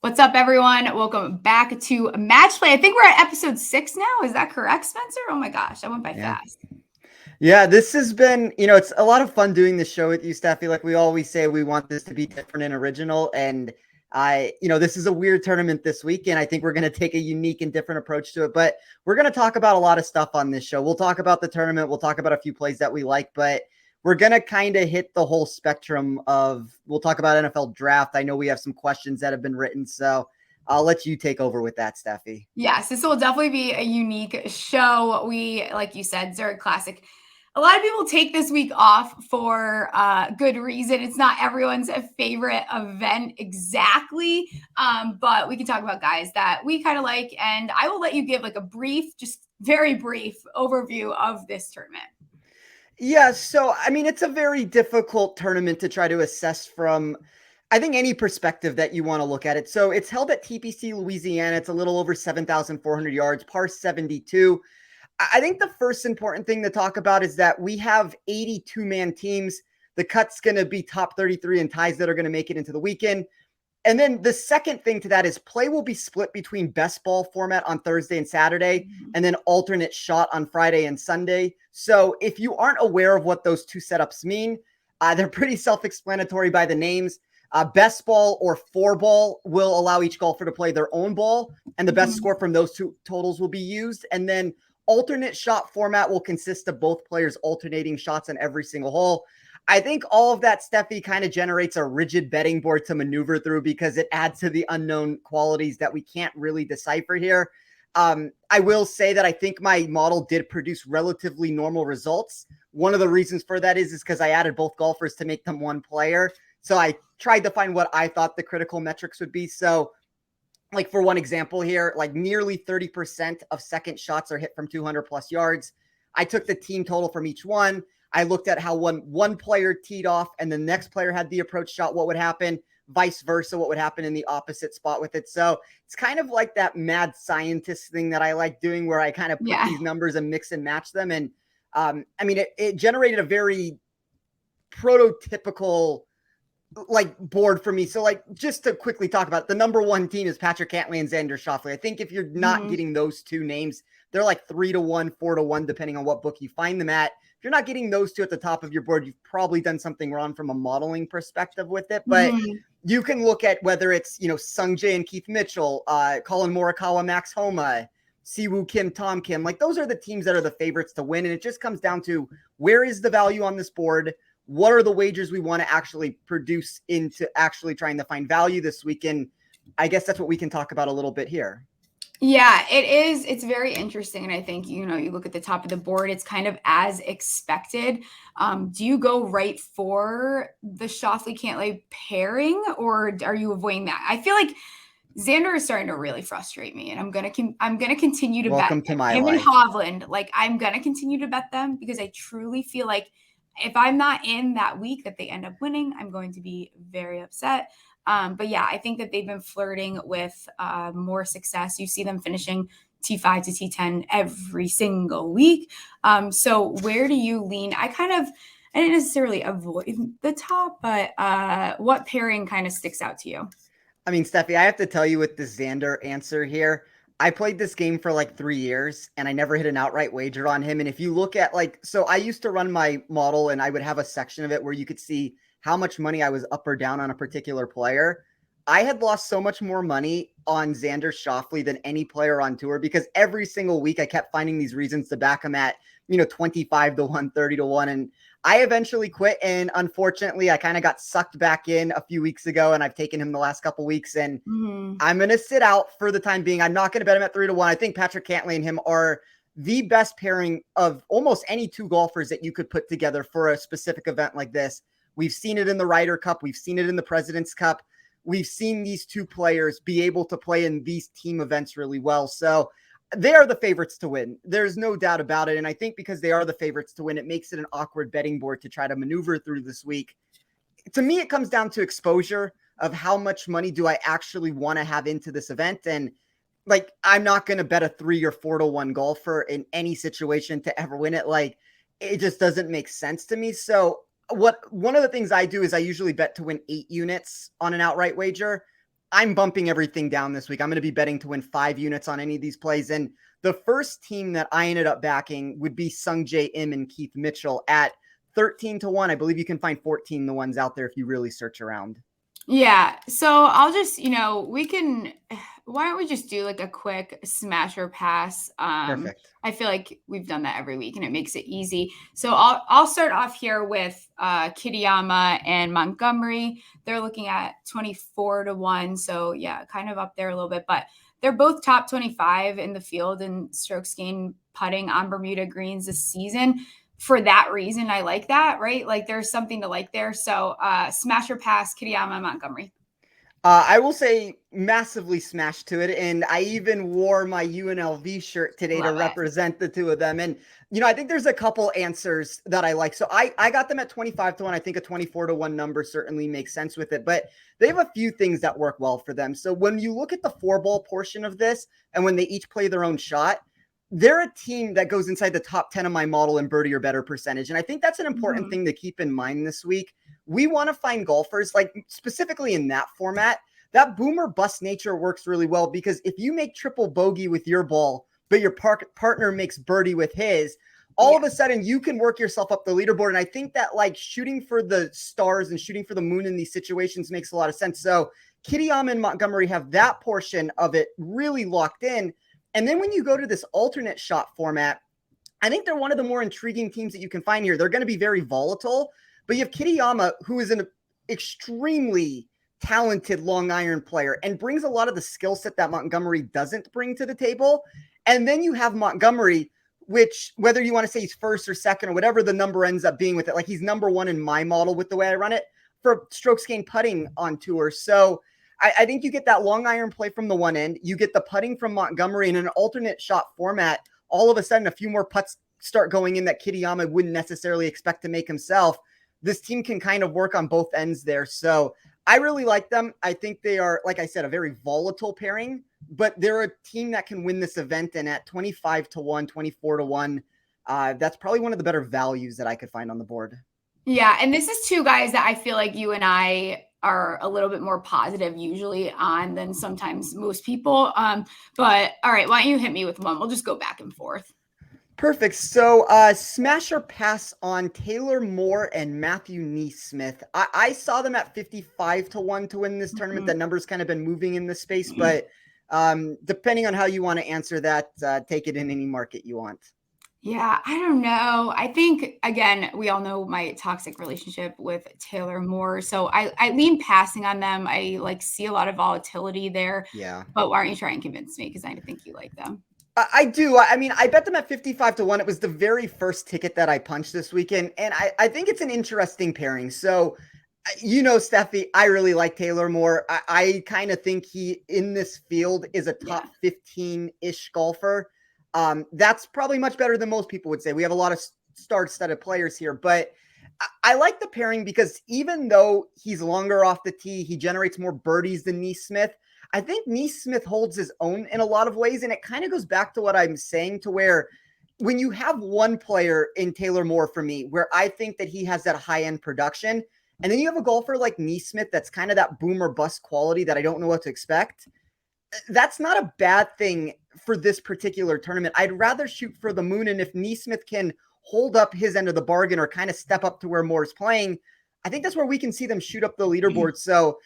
What's up, everyone? Welcome back to Match Play. I think we're at episode 6 now. Is that correct, Spencer? Oh my gosh, that went by Yeah. fast. Yeah, this has been, it's a lot of fun doing this show with you, Stephie. Like we always say, we want this to be different and original. And this is a weird tournament this week, and I think we're going to take a unique and different approach to it. But we're going to talk about a lot of stuff on this show. We'll talk about the tournament. We'll talk about a few plays that we like, but we're going to kind of hit the whole spectrum we'll talk about NFL draft. I know we have some questions that have been written, so I'll let you take over with that, Stephie. Yes, this will definitely be a unique show. Like you said, Zurich Classic. A lot of people take this week off for good reason. It's not everyone's favorite event exactly, but we can talk about guys that we kind of like, and I will let you give like a brief, just very brief overview of this tournament. Yeah, so I mean, it's a very difficult tournament to try to assess from, I think, any perspective that you want to look at it. So it's held at TPC, Louisiana. It's a little over 7,400 yards, par 72. I think the first important thing to talk about is that we have 82-man teams. The cut's going to be top 33 and ties that are going to make it into the weekend. And then the second thing to that is play will be split between best ball format on Thursday and Saturday, and then alternate shot on Friday and Sunday. So if you aren't aware of what those two setups mean, they're pretty self-explanatory by the names. Best ball or four ball will allow each golfer to play their own ball, and the best score from those two totals will be used. And then alternate shot format will consist of both players alternating shots on every single hole. I think all of that, Stephie, kind of generates a rigid betting board to maneuver through because it adds to the unknown qualities that we can't really decipher here. I will say that I think my model did produce relatively normal results. One of the reasons for that is because I added both golfers to make them one player. So I tried to find what I thought the critical metrics would be. So, like for one example here, like nearly 30% of second shots are hit from 200 plus yards. I took the team total from each one. I looked at how one player teed off and the next player had the approach shot, what would happen, vice versa, what would happen in the opposite spot with it. So it's kind of like that mad scientist thing that I like doing where I kind of put these numbers and mix and match them. And I mean, it generated a very prototypical like board for me. So like just to quickly talk about it, the number one team is Patrick Cantlay and Xander Schauffele. I think if you're not getting those two names, they're like 3-1, 4-1, depending on what book you find them at. If you're not getting those two at the top of your board, you've probably done something wrong from a modeling perspective with it. But you can look at whether it's, Sung Jae and Keith Mitchell, Colin Morikawa, Max Homa, Siwoo Kim, Tom Kim. Like those are the teams that are the favorites to win. And it just comes down to where is the value on this board? What are the wagers we want to actually produce into actually trying to find value this weekend? I guess that's what we can talk about a little bit here. Yeah, it is. It's very interesting. And I think, you look at the top of the board, it's kind of as expected. Do you go right for the Schauffele Cantlay pairing, or are you avoiding that? I feel like Xander is starting to really frustrate me, and I'm gonna continue to Welcome bet to my him life. and Hovland. Like I'm gonna continue to bet them because I truly feel like if I'm not in that week that they end up winning, I'm going to be very upset. But yeah, I think that they've been flirting with more success. You see them finishing T5 to T10 every single week. So where do you lean? I didn't necessarily avoid the top, but what pairing kind of sticks out to you? I mean, Stephie, I have to tell you with the Xander answer here, I played this game for like 3 years and I never hit an outright wager on him. And if you look at so I used to run my model and I would have a section of it where you could see how much money I was up or down on a particular player. I had lost so much more money on Xander Schauffele than any player on tour because every single week I kept finding these reasons to back him at, 25-1, 30-1. And I eventually quit. And unfortunately, I kind of got sucked back in a few weeks ago and I've taken him the last couple weeks and I'm going to sit out for the time being. I'm not going to bet him at 3-1. I think Patrick Cantlay and him are the best pairing of almost any two golfers that you could put together for a specific event like this. We've seen it in the Ryder Cup. We've seen it in the President's Cup. We've seen these two players be able to play in these team events really well. So they are the favorites to win. There's no doubt about it. And I think because they are the favorites to win, it makes it an awkward betting board to try to maneuver through this week. To me, it comes down to exposure of how much money do I actually want to have into this event. And I'm not going to bet a 3 or 4-1 golfer in any situation to ever win it. It just doesn't make sense to me. So one of the things I do is I usually bet to win 8 units on an outright wager. I'm bumping everything down this week. I'm going to be betting to win 5 units on any of these plays. And the first team that I ended up backing would be Sung Jae Im and Keith Mitchell at 13-1. I believe you can find 14 the ones out there if you really search around. Yeah. So I'll just, why don't we just do like a quick smash or pass? Perfect. I feel like we've done that every week and it makes it easy. So I'll start off here with Kitayama and Montgomery. They're looking at 24-1. So yeah, kind of up there a little bit, but they're both top 25 in the field in strokes gained putting on Bermuda greens this season. For that reason, I like that, right? Like there's something to like there. So smash or pass, Kitayama, Montgomery. I will say massively smashed to it. And I even wore my UNLV shirt today to represent the two of them. And, I think there's a couple answers that I like. So I got them at 25-1. I think a 24-1 number certainly makes sense with it. But they have a few things that work well for them. So when you look at the 4-ball portion of this and when they each play their own shot, they're a team that goes inside the top 10 of my model in birdie or better percentage. And I think that's an important thing to keep in mind this week. We want to find golfers, like specifically in that format, that boom or bust nature works really well because if you make triple bogey with your ball, but your partner makes birdie with his, all of a sudden you can work yourself up the leaderboard. And I think that like shooting for the stars and shooting for the moon in these situations makes a lot of sense. So Kitayama and Montgomery have that portion of it really locked in. And then when you go to this alternate shot format, I think they're one of the more intriguing teams that you can find here. They're going to be very volatile, but you have Kitayama, who is an extremely talented long iron player and brings a lot of the skill set that Montgomery doesn't bring to the table. And then you have Montgomery, which whether you want to say he's first or second or whatever the number ends up being with it, like he's number one in my model with the way I run it for strokes gained putting on tour. So I think you get that long iron play from the one end. You get the putting from Montgomery in an alternate shot format. All of a sudden, a few more putts start going in that Kitayama wouldn't necessarily expect to make himself. This team can kind of work on both ends there. So I really like them. I think they are, like I said, a very volatile pairing, but they're a team that can win this event. And at 25-1, 24-1, that's probably one of the better values that I could find on the board. Yeah. And this is two guys that I feel like you and I are a little bit more positive usually on than sometimes most people. But all right, why don't you hit me with one? We'll just go back and forth. Perfect. So smash or pass on Taylor Moore and Matthew Neesmith. I saw them at 55-1 to win this tournament. That number's kind of been moving in this space, but depending on how you want to answer that, take it in any market you want. Yeah, I don't know. I think, again, we all know my toxic relationship with Taylor Moore. So I lean passing on them. I see a lot of volatility there. Yeah. But why don't you try and convince me? Because I think you like them. I do. I mean, I bet them at 55-1. It was the very first ticket that I punched this weekend. And I think it's an interesting pairing. So, Stephie, I really like Taylor Moore. I kind of think he, in this field, is a top 15-ish golfer. That's probably much better than most people would say. We have a lot of star-studded players here, but I like the pairing because even though he's longer off the tee, he generates more birdies than Neesmith. I think Neesmith holds his own in a lot of ways, and it kind of goes back to what I'm saying to where when you have one player in Taylor Moore for me, where I think that he has that high-end production, and then you have a golfer like Neesmith that's kind of that boom or bust quality that I don't know what to expect, that's not a bad thing for this particular tournament. I'd rather shoot for the moon, and if Neesmith can hold up his end of the bargain or kind of step up to where Moore's playing, I think that's where we can see them shoot up the leaderboard. So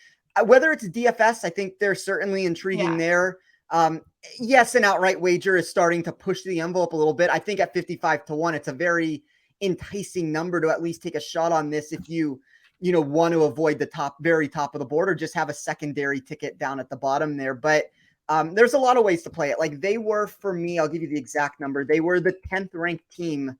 whether it's DFS, I think they're certainly intriguing there. Yes, an outright wager is starting to push the envelope a little bit. I think at 55-1, it's a very enticing number to at least take a shot on this if you want to avoid the very top of the board or just have a secondary ticket down at the bottom there. But there's a lot of ways to play it. Like they were, for me, I'll give you the exact number. They were the 10th ranked team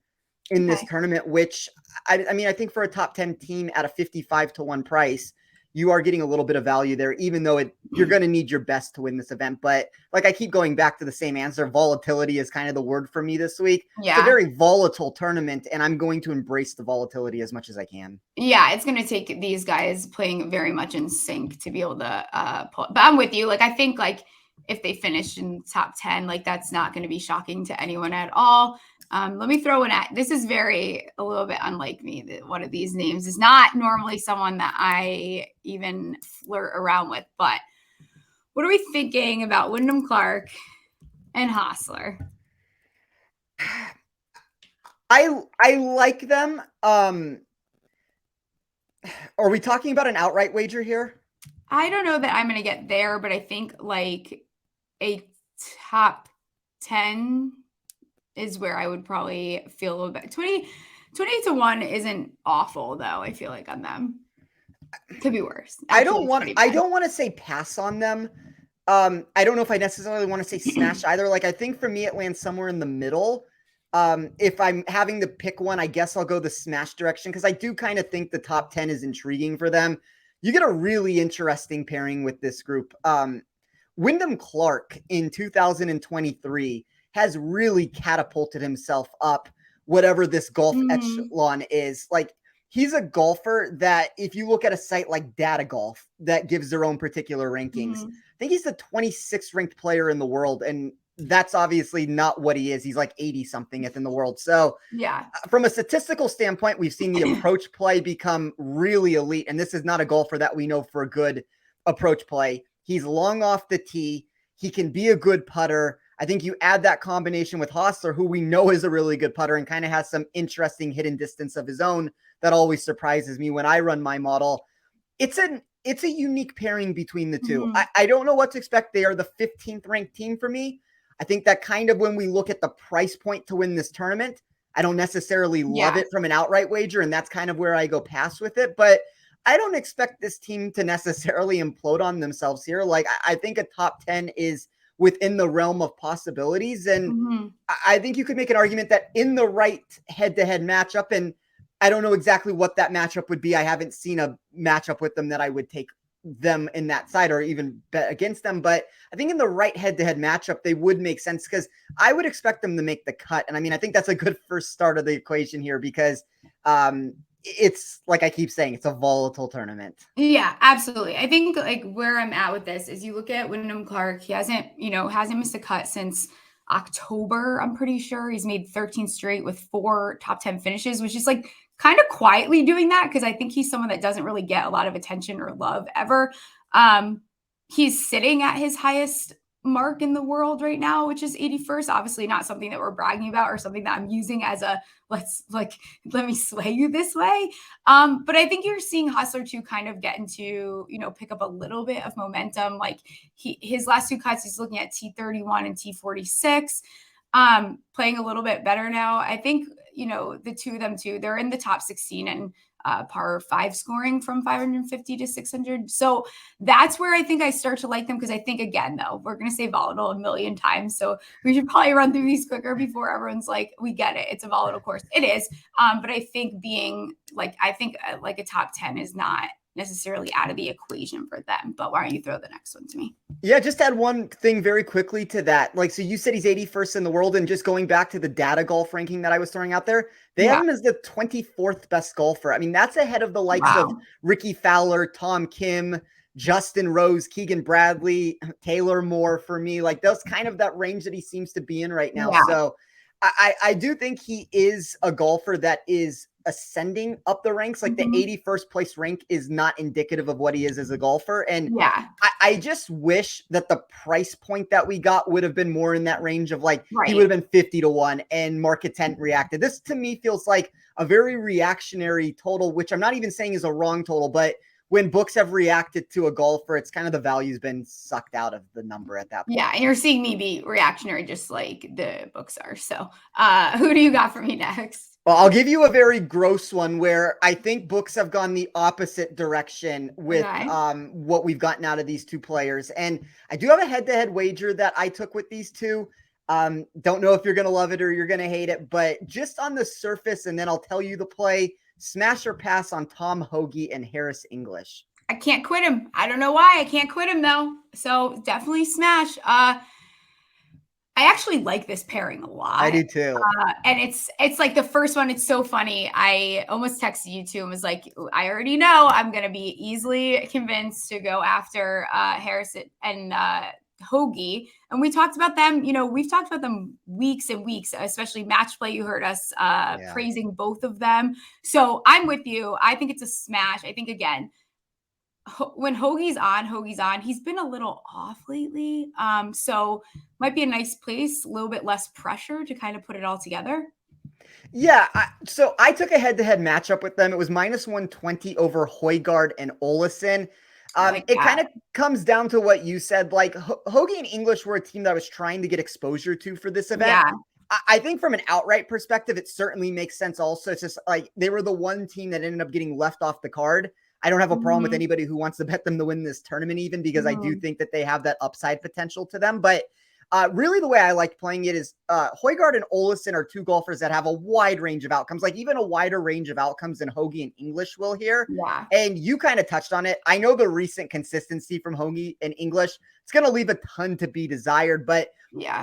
in this tournament, which I mean, I think for a top 10 team at a 55-1 price, you are getting a little bit of value there, even though you're going to need your best to win this event. But like I keep going back to the same answer, volatility is kind of the word for me this week. Yeah. It's a very volatile tournament, and I'm going to embrace the volatility as much as I can. Yeah, it's going to take these guys playing very much in sync to be able to pull. But I'm with you. I think if they finish in top 10, that's not going to be shocking to anyone at all. Let me throw this is a little bit unlike me. One of these names is not normally someone that I even flirt around with, but What are we thinking about Wyndham Clark and Hostler? I like them. Are we talking about an outright wager here? I don't know that I'm going to get there, but I think like a top 10 is where I would probably feel a little bit. 28 to 1 isn't awful, though, I feel like, on them. Could be worse. Actually, I don't want to say pass on them. I don't know if I necessarily want to say smash either. Like, I think for me, it lands somewhere in the middle. If I'm having to pick one, I guess I'll go the smash direction because I do kind of think the top 10 is intriguing for them. You get a really interesting pairing with this group. Wyndham Clark in 2023 has really catapulted himself up, whatever this golf echelon is. Like, he's a golfer that if you look at a site like Data Golf that gives their own particular rankings, I think he's the 26th ranked player in the world. And that's obviously not what he is. He's like 80 something in the world. So yeah, from a statistical standpoint, we've seen the approach play become really elite. And this is not a golfer that we know for a good approach play. He's long off the tee. He can be a good putter. I think you add that combination with Hostler, who we know is a really good putter and kind of has some interesting hidden distance of his own that always surprises me when I run my model. It's a unique pairing between the two. I don't know what to expect. They are the 15th ranked team for me. I think that kind of when we look at the price point to win this tournament, I don't necessarily love it from an outright wager, and that's kind of where I go pass with it. But I don't expect this team to necessarily implode on themselves here. Like, I think a top 10 is within the realm of possibilities. And I think you could make an argument that in the right head-to-head matchup, and I don't know exactly what that matchup would be. I haven't seen a matchup with them that I would take them in that side or even bet against them. But I think in the right head-to-head matchup, they would make sense because I would expect them to make the cut. And I mean, I think that's a good first start of the equation here because it's like I keep saying, it's a volatile tournament. Yeah, absolutely. I think like where I'm at with this is you look at Wyndham Clark. He hasn't missed a cut since October. I'm pretty sure he's made 13 straight with 4 top 10 finishes, which is like kind of quietly doing that because I think he's someone that doesn't really get a lot of attention or love ever. He's sitting at his highest mark in the world right now, which is 81st. Obviously not something that we're bragging about or something that I'm using as a let me sway you this way. But I think you're seeing Hustler 2 kind of get into, pick up a little bit of momentum. Like his last 2 cuts, he's looking at T31 and T46, playing a little bit better now. I think, the two of them too, they're in the top 16 and par 5 scoring from 550 to 600. So that's where I think I start to like them because I think, again, though, we're going to say volatile a million times. So we should probably run through these quicker before everyone's like, we get it. It's a volatile course. It is. But I think being like a top 10 is not necessarily out of the equation for them. But why don't you throw the next one to me? Yeah, just add one thing very quickly to that. Like, so you said he's 81st in the world, and just going back to the Data Golf ranking that I was throwing out there, they have him as the 24th best golfer. I mean, that's ahead of the likes of Ricky Fowler, Tom Kim, Justin Rose, Keegan Bradley, Taylor Moore for me. Like, those kind of that range that he seems to be in right now. Yeah. So I do think he is a golfer that is ascending up the ranks. Like the 81st place rank is not indicative of what he is as a golfer. And I just wish that the price point that we got would have been more in that range of like, he would have been 50 to 1 and market 10 reacted. This to me feels like a very reactionary total, which I'm not even saying is a wrong total, but when books have reacted to a golfer, it's kind of the value's been sucked out of the number at that point. Yeah, and you're seeing me be reactionary just like the books are. So who do you got for me next? Well, I'll give you a very gross one where I think books have gone the opposite direction with what we've gotten out of these two players. And I do have a head-to-head wager that I took with these two. Don't know if you're going to love it or you're going to hate it, but just on the surface, and then I'll tell you the play, smash or pass on Tom Hoge and Harris English. I can't quit him. I don't know why. I can't quit him, though. So definitely smash. I actually like this pairing a lot. I do too. And it's like the first one. It's so funny. I almost texted you too and was like, I already know I'm going to be easily convinced to go after Harris and Hoge. And we talked about them, we've talked about them weeks and weeks, especially match play. You heard us praising both of them. So I'm with you. I think it's a smash. I think, again, when Hoagie's on, he's been a little off lately. So might be a nice place, a little bit less pressure to kind of put it all together. Yeah, so I took a head-to-head matchup with them. It was -120 over Højgaard and Olesen. It kind of comes down to what you said. Like Hoagie and English were a team that I was trying to get exposure to for this event. Yeah. I think from an outright perspective, it certainly makes sense also. It's just like they were the one team that ended up getting left off the card. I don't have a problem with anybody who wants to bet them to win this tournament, even because I do think that they have that upside potential to them. But really the way I like playing it is Højgaard and Olesen are two golfers that have a wide range of outcomes, like even a wider range of outcomes than Hoagie and English will here. Yeah. And you kind of touched on it. I know the recent consistency from Hoagie and English, it's going to leave a ton to be desired. But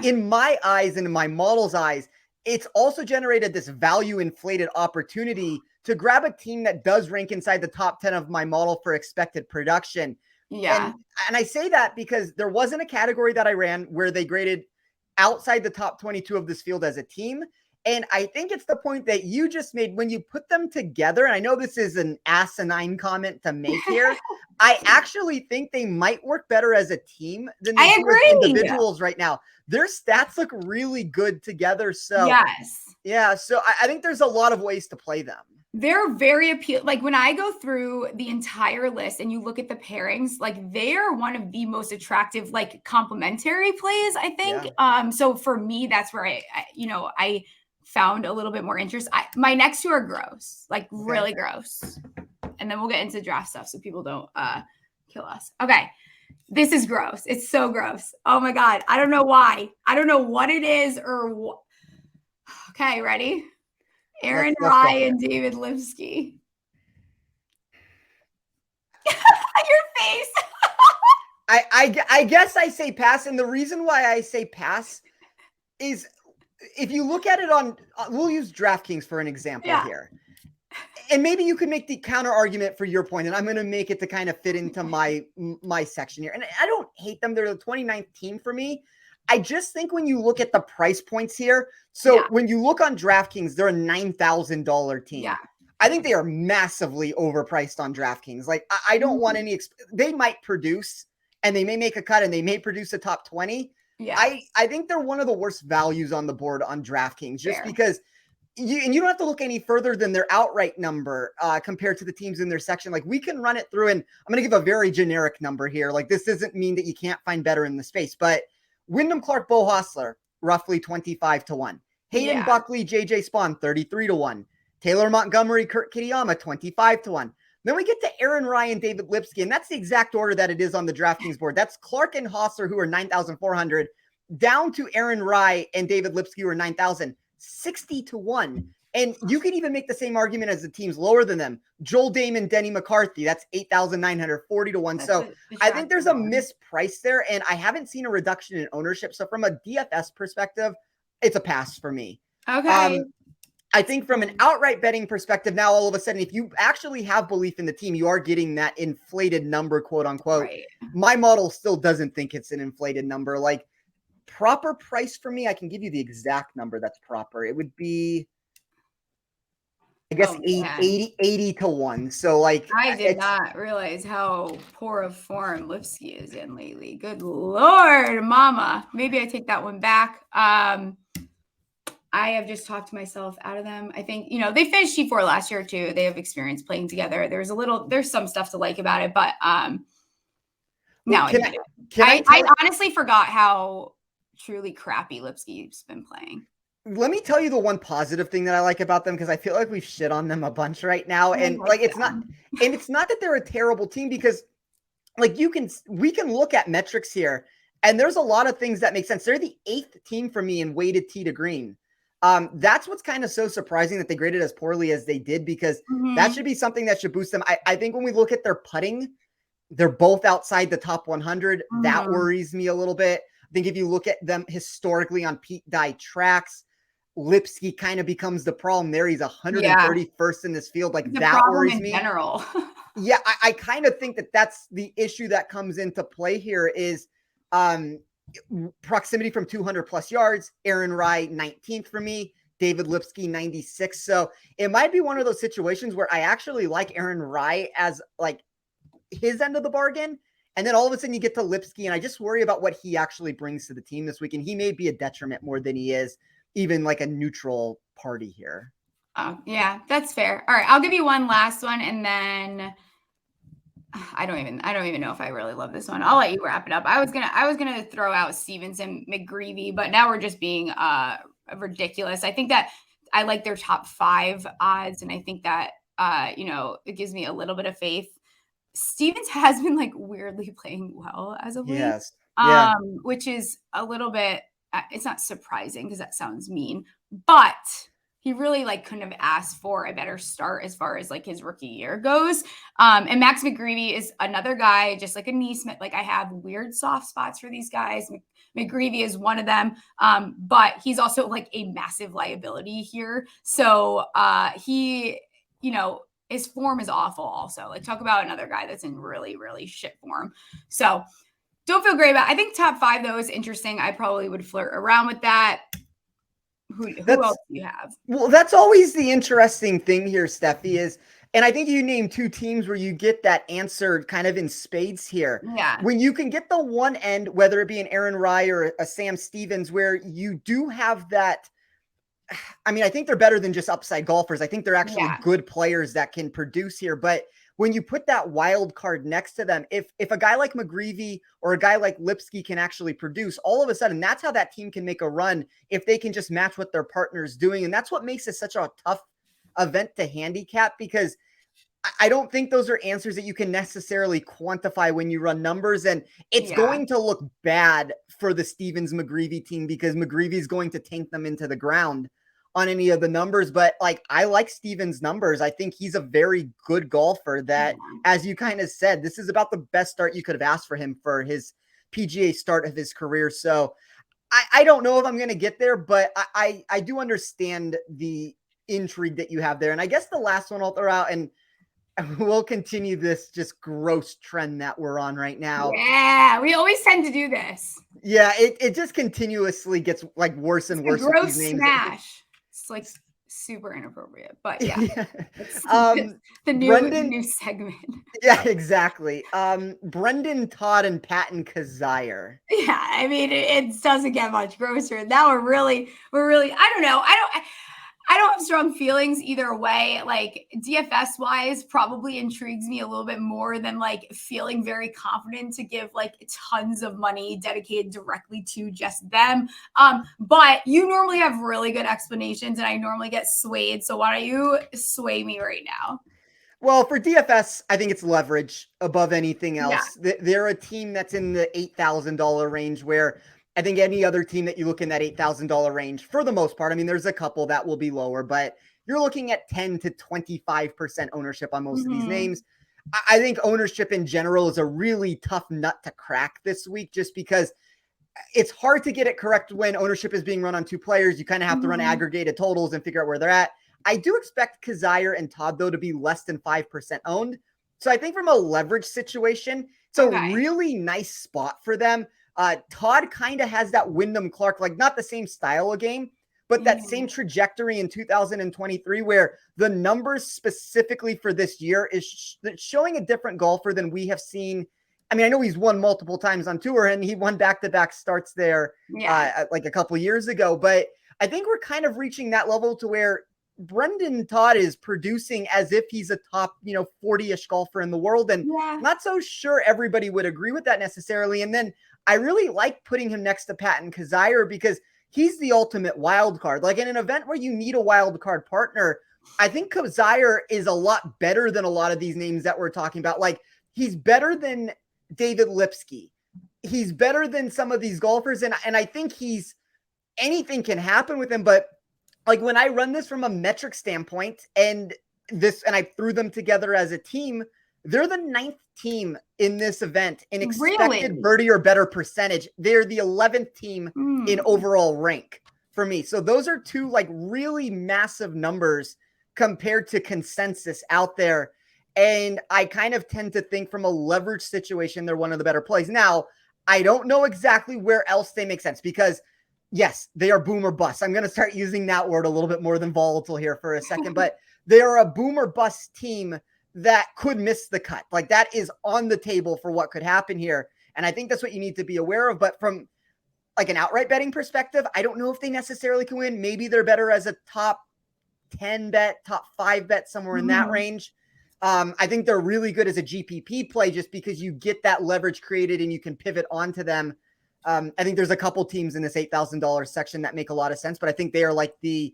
in my eyes and in my model's eyes, it's also generated this value inflated opportunity to grab a team that does rank inside the top 10 of my model for expected production. Yeah. And I say that because there wasn't a category that I ran where they graded outside the top 22 of this field as a team. And I think it's the point that you just made when you put them together. And I know this is an asinine comment to make here. I actually think they might work better as a team than they do as individuals right now. Their stats look really good together. So yeah, so I think there's a lot of ways to play them. They're very appealing. Like when I go through the entire list and you look at the pairings, like they are one of the most attractive, like complementary plays, I think. So for me, that's where I found a little bit more interest. My next two are gross, like really gross. And then we'll get into draft stuff so people don't kill us. Okay. This is gross. It's so gross. Oh my God. I don't know why. I don't know what it is or what. Okay. Ready? Aaron Rai and David Lipsky. Your face. I guess I say pass. And the reason why I say pass is if you look at it on, we'll use DraftKings for an example here. And maybe you could make the counter argument for your point, and I'm going to make it to kind of fit into my section here. And I don't hate them. They're the 29th team for me. I just think when you look at the price points here, so when you look on DraftKings, they're a $9,000 team. I think they are massively overpriced on DraftKings. Like I don't want any, they might produce and they may make a cut and they may produce a top 20. I think they're one of the worst values on the board on DraftKings just because you don't have to look any further than their outright number compared to the teams in their section. Like we can run it through and I'm going to give a very generic number here. Like this doesn't mean that you can't find better in the space, but Wyndham Clark, Bo Hostler, roughly 25-1. Hayden Buckley, JJ Spawn, 33-1. Taylor Montgomery, Kurt Kitayama, 25-1. Then we get to Aaron Ryan, David Lipsky, and that's the exact order that it is on the DraftKings board. That's Clark and Hostler, who are 9,400, down to Aaron Rye and David Lipsky, who are 9,000, 60-1. And you can even make the same argument as the teams lower than them. Joel Damon, Denny McCarthy, that's 8,940-1. So I think there's a misprice there, and I haven't seen a reduction in ownership. So from a DFS perspective, it's a pass for me. Okay. I think from an outright betting perspective, now all of a sudden, if you actually have belief in the team, you are getting that inflated number, quote unquote. My model still doesn't think it's an inflated number. Like proper price for me, I can give you the exact number that's proper. It would be, I guess, 80-1. So like I did not realize how poor of form Lipsky is in lately. Good Lord, mama. Maybe I take that one back. I have just talked myself out of them. I think, they finished T4 last year too. They have experience playing together. There's some stuff to like about it, but no, I honestly forgot how truly crappy Lipsky's been playing. Let me tell you the one positive thing that I like about them, because I feel like we've shit on them a bunch right now. And it's not that they're a terrible team, because like we can look at metrics here and there's a lot of things that make sense. They're the 8th team for me in weighted tee to green. That's what's kind of so surprising that they graded as poorly as they did, because that should be something that should boost them. I think when we look at their putting, they're both outside the top 100. That worries me a little bit. I think if you look at them historically on Pete Dye tracks, Lipsky kind of becomes the problem there. He's 131st in this field. Like that worries me. General. I kind of think that that's the issue that comes into play here is proximity from 200 plus yards. Aaron Rye 19th for me. David Lipsky 96. So it might be one of those situations where I actually like Aaron Rye as like his end of the bargain. And then all of a sudden you get to Lipsky, and I just worry about what he actually brings to the team this week. And he may be a detriment more than he is even like a neutral party here. Oh, yeah, that's fair. All right, I'll give you one last one, and then I don't even know if I really love this one. I'll let you wrap it up. I was gonna throw out Stevenson, McGreevy, but now we're just being ridiculous. I think that I like their top 5 odds, and I think that it gives me a little bit of faith. Stevens has been like weirdly playing well as of late. Yes. Yeah. Which is a little bit, it's not surprising because that sounds mean, but he really like couldn't have asked for a better start as far as like his rookie year goes. And Max McGreevy is another guy, just like a Neesmith. Like I have weird soft spots for these guys. McGreevy is one of them. But he's also like a massive liability here. So he, his form is awful also. Like talk about another guy that's in really, really shit form. So don't feel great about it. I think top 5 though is interesting. I probably would flirt around with that. Who else do you have? Well, that's always the interesting thing here, Stephie, is, and I think you named 2 teams where you get that answered kind of in spades here. Yeah. When you can get the one end, whether it be an Aaron Rye or a Sam Stevens, where you do have that. I mean, I think they're better than just upside golfers. I think they're actually good players that can produce here. But when you put that wild card next to them, if a guy like McGreevy or a guy like Lipsky can actually produce, all of a sudden, that's how that team can make a run if they can just match what their partner's doing. And that's what makes it such a tough event to handicap, because I don't think those are answers that you can necessarily quantify when you run numbers. And it's going to look bad for the Stevens McGreevy team because McGreevy is going to tank them into the ground on any of the numbers. But like, I like Stevens' numbers. I think he's a very good golfer that, as you kind of said, this is about the best start you could have asked for him for his PGA start of his career. So I don't know if I'm going to get there, but I do understand the intrigue that you have there. And I guess the last one I'll throw out, and we'll continue this just gross trend that we're on right now. Yeah, we always tend to do this. Yeah, it just continuously gets like worse and worse. Gross smash. It's like super inappropriate, but yeah. It's the new segment. Yeah, exactly. Brendan Todd and Patton Kazire. Yeah, I mean it doesn't get much grosser. Now we're really I don't know. I don't have strong feelings either way. Like DFS wise, probably intrigues me a little bit more than like feeling very confident to give like tons of money dedicated directly to just them. But you normally have really good explanations and I normally get swayed. So why don't you sway me right now? Well, for DFS, I think it's leverage above anything else. Yeah. They're a team that's in the $8,000 range, where I think any other team that you look in that $8,000 range, for the most part, I mean, there's a couple that will be lower, but you're looking at 10 to 25% ownership on most of these names. I think ownership in general is a really tough nut to crack this week, just because it's hard to get it correct when ownership is being run on 2 players. You kind of have to run aggregated totals and figure out where they're at. I do expect Kazire and Todd, though, to be less than 5% owned. So I think from a leverage situation, it's a really nice spot for them. Todd kind of has that Wyndham Clark, like not the same style of game, but that same trajectory in 2023, where the numbers specifically for this year is showing a different golfer than we have seen. I mean, I know he's won multiple times on tour and he won back-to-back starts there like a couple years ago, but I think we're kind of reaching that level to where Brendan Todd is producing as if he's a top, 40-ish golfer in the world. And not so sure everybody would agree with that necessarily. And then I really like putting him next to Patton Kazire because he's the ultimate wild card. Like in an event where you need a wild card partner, I think Kazire is a lot better than a lot of these names that we're talking about. Like he's better than David Lipsky. He's better than some of these golfers. And I think anything can happen with him. But like when I run this from a metric standpoint and I threw them together as a team, they're the 9th team in this event in expected birdie or better percentage. They're the 11th team in overall rank for me. So those are 2 like really massive numbers compared to consensus out there. And I kind of tend to think from a leverage situation, they're one of the better plays. Now, I don't know exactly where else they make sense because yes, they are boom or bust. I'm going to start using that word a little bit more than volatile here for a second, but they are a boom or bust team that could miss the cut. Like that is on the table for what could happen here. And I think that's what you need to be aware of. But from like an outright betting perspective, I don't know if they necessarily can win. Maybe they're better as a top 10 bet, top 5 bet, somewhere in that range. I think they're really good as a GPP play just because you get that leverage created and you can pivot onto them. I think there's a couple teams in this $8,000 section that make a lot of sense, but I think they are like the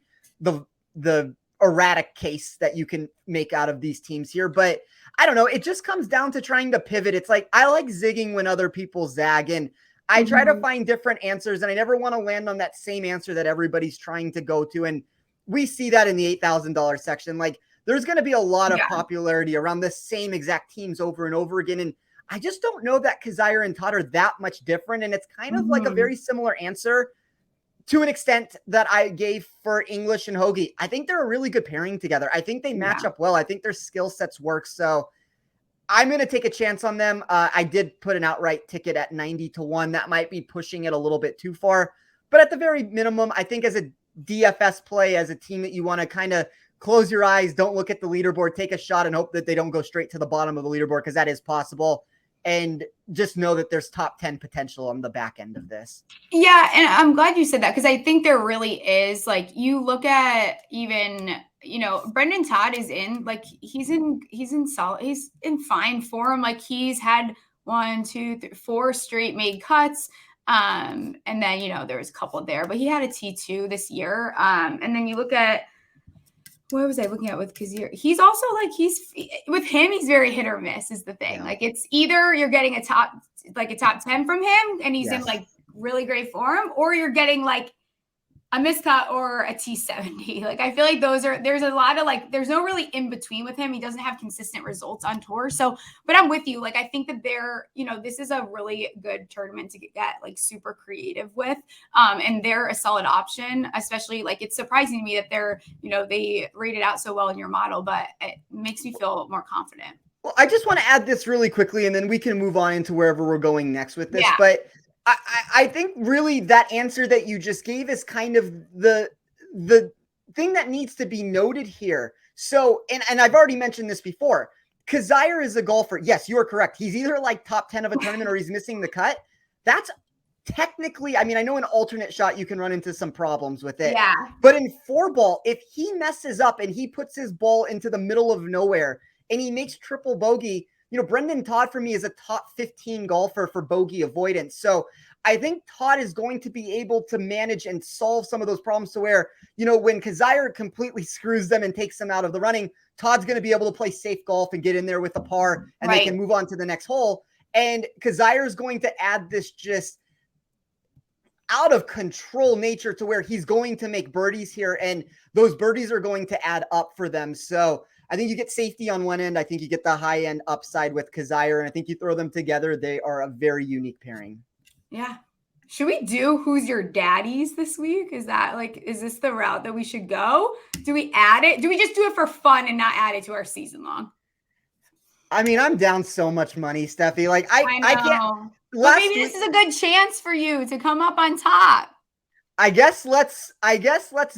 erratic case that you can make out of these teams here. But I don't know. It just comes down to trying to pivot. It's like, I like zigging when other people zag, and I try to find different answers, and I never want to land on that same answer that everybody's trying to go to. And we see that in the $8,000 section. Like there's going to be a lot of popularity around the same exact teams over and over again. And I just don't know that Aguiar and Todd are that much different. And it's kind of like a very similar answer to an extent that I gave for English and Hoagie. I think they're a really good pairing together. I think they match up well. I think their skill sets work. So I'm going to take a chance on them. I did put an outright ticket at 90-1. That might be pushing it a little bit too far. But at the very minimum, I think as a DFS play, as a team that you want to kind of close your eyes, don't look at the leaderboard, take a shot and hope that they don't go straight to the bottom of the leaderboard, because that is possible. And just know that there's top 10 potential on the back end of this. Yeah. And I'm glad you said that, because I think there really is. Like you look at even, Brendan Todd is in, like he's in solid, he's in fine form. Like he's had 1, 2, 3, 4 straight made cuts. And then, there was a couple there, but he had a T2 this year. And then you look at, what was I looking at with Aguiar? He's also like, he's very hit or miss is the thing. Yeah. Like it's either you're getting a top 10 from him and he's in like really great form, or you're getting like a miscut or a T70. Like I feel like there's a lot of like, there's no really in between with him. He doesn't have consistent results on tour. So, but I'm with you. Like, I think that this is a really good tournament to get like super creative with. And they're a solid option, especially like it's surprising to me that they rated out so well in your model, but it makes me feel more confident. Well, I just want to add this really quickly and then we can move on into wherever we're going next with this. Yeah. But I think really that answer that you just gave is kind of the thing that needs to be noted here. So, and I've already mentioned this before, Aguiar is a golfer. Yes, you are correct. He's either like top 10 of a tournament or he's missing the cut. That's technically, I mean, I know an alternate shot, you can run into some problems with it. Yeah. But in 4-ball, if he messes up and he puts his ball into the middle of nowhere and he makes triple bogey, Brendan Todd for me is a top 15 golfer for bogey avoidance. So I think Todd is going to be able to manage and solve some of those problems to where, when Aguiar completely screws them and takes them out of the running, Todd's going to be able to play safe golf and get in there with a par and they can move on to the next hole. And Aguiar is going to add this just out of control nature to where he's going to make birdies here, and those birdies are going to add up for them. So I think you get safety on one end. I think you get the high end upside with Aguiar, and I think you throw them together. They are a very unique pairing. Yeah. Should we do who's your daddies this week? Is this the route that we should go? Do we add it? Do we just do it for fun and not add it to our season long? I mean, I'm down so much money, Stephie. Like I can't. But maybe this is a good chance for you to come up on top. I guess let's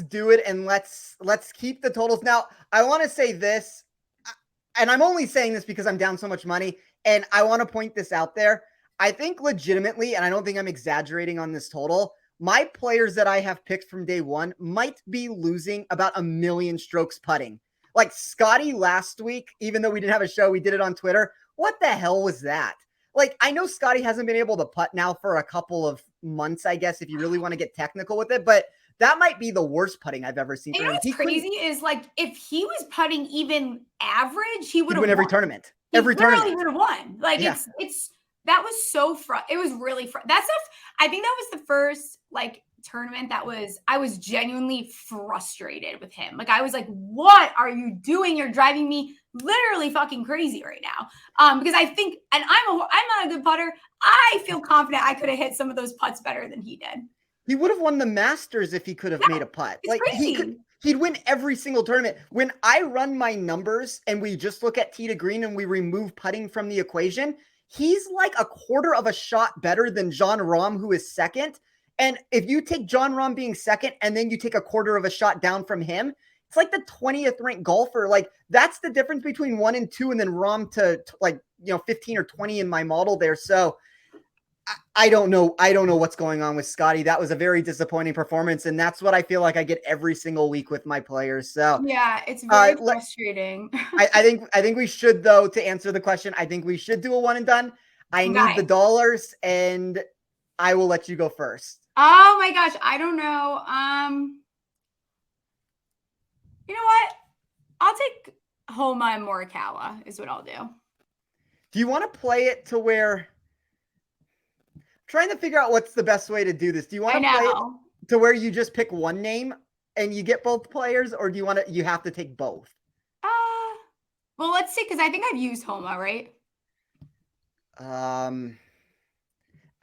do it, and let's keep the totals. Now, I want to say this, and I'm only saying this because I'm down so much money, and I want to point this out there. I think legitimately, and I don't think I'm exaggerating on this total, my players that I have picked from day one might be losing about 1 million strokes putting. Like Scotty last week, even though we didn't have a show, we did it on Twitter. What the hell was that? Like, I know Scotty hasn't been able to putt now for a couple of months, I guess, if you really want to get technical with it, but that might be the worst putting I've ever seen. You know what's crazy is, like, if he was putting even average, he would have won every tournament. Every tournament. He would have won. Like, that was so it was really that stuff. I think that was the first, like, tournament that I was genuinely frustrated with him. Like, I was like, what are you doing? You're driving me literally fucking crazy right now. Because I think, and I'm not a good putter. I feel confident I could have hit some of those putts better than he did. He would have won the Masters if he could have made a putt. Like, crazy. He'd win every single tournament. When I run my numbers and we just look at tee to green and we remove putting from the equation, he's like a quarter of a shot better than Jon Rahm, who is second. And if you take Jon Rahm being second and then you take a quarter of a shot down from him, it's like the 20th ranked golfer. Like that's the difference between 1 and 2, and then Rom to like 15 or 20 in my model there. So I don't know. I don't know what's going on with Scotty. That was a very disappointing performance, and that's what I feel like I get every single week with my players. So yeah, it's very frustrating. I think we should, though, to answer the question, I think we should do a one and done. I need the dollars, and I will let you go first. Oh my gosh, I don't know. You know what? I'll take Homa and Morikawa is what I'll do. Do you want to play it to where? I'm trying to figure out what's the best way to do this. Do you want to play it to where you just pick one name and you get both players, or do you want to? You have to take both. Well, let's see, because I think I've used Homa, right?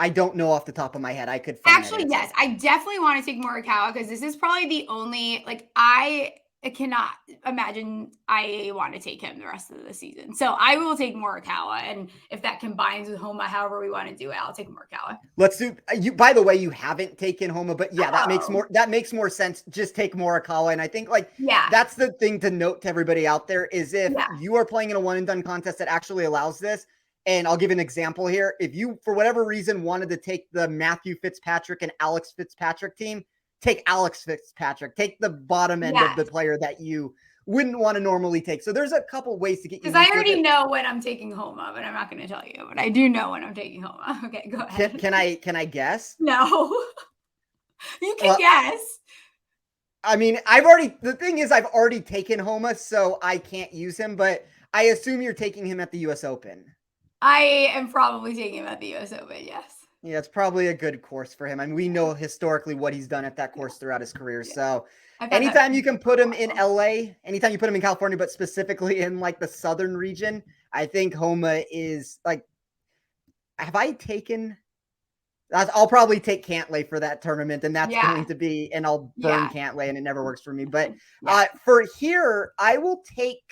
I don't know off the top of my head. I could actually, yes, I definitely want to take Morikawa because this is probably the only I cannot imagine I want to take him the rest of the season. So I will take Morikawa, and if that combines with Homa, however we want to do it, I'll take Morikawa. Let's do you. By the way, you haven't taken Homa, but yeah, that makes more sense. Just take Morikawa, and I think that's the thing to note to everybody out there is if you are playing in a one and done contest that actually allows this. And I'll give an example here. If you, for whatever reason, wanted to take the Matthew Fitzpatrick and Alex Fitzpatrick team, take Alex Fitzpatrick. Take the bottom end of the player that you wouldn't want to normally take. So there's a couple ways to get you. Because I already know when I'm taking Homa, but I'm not going to tell you. But I do know when I'm taking Homa. Okay, go ahead. Can I guess? No. You can guess. I mean, the thing is I've already taken Homa, so I can't use him, but I assume you're taking him at the US Open. I am probably taking him at the US Open, yes. Yeah, it's probably a good course for him. I mean, we know historically what he's done at that course throughout his career. Yeah. So anytime you can put him in LA, anytime you put him in California, but specifically in the southern region, I think Homa is have I taken? I'll probably take Cantlay for that tournament, and that's going to be, and I'll burn Cantlay, and it never works for me. But for here, I will take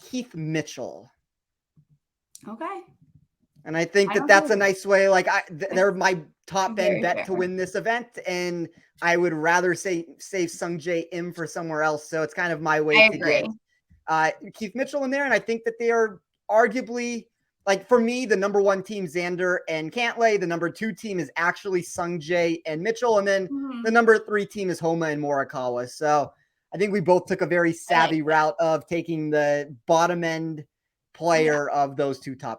Keith Mitchell. Okay. And I think that's a nice way. They're my top end bet to win this event, and I would rather save Sungjae Im for somewhere else. So it's kind of my way to get Keith Mitchell in there, and I think that they are arguably for me the number one team Xander and Cantlay. The number two team is actually Sungjae and Mitchell, and then the number three team is Homa and Morikawa. So I think we both took a very savvy route of taking the bottom end player of those two top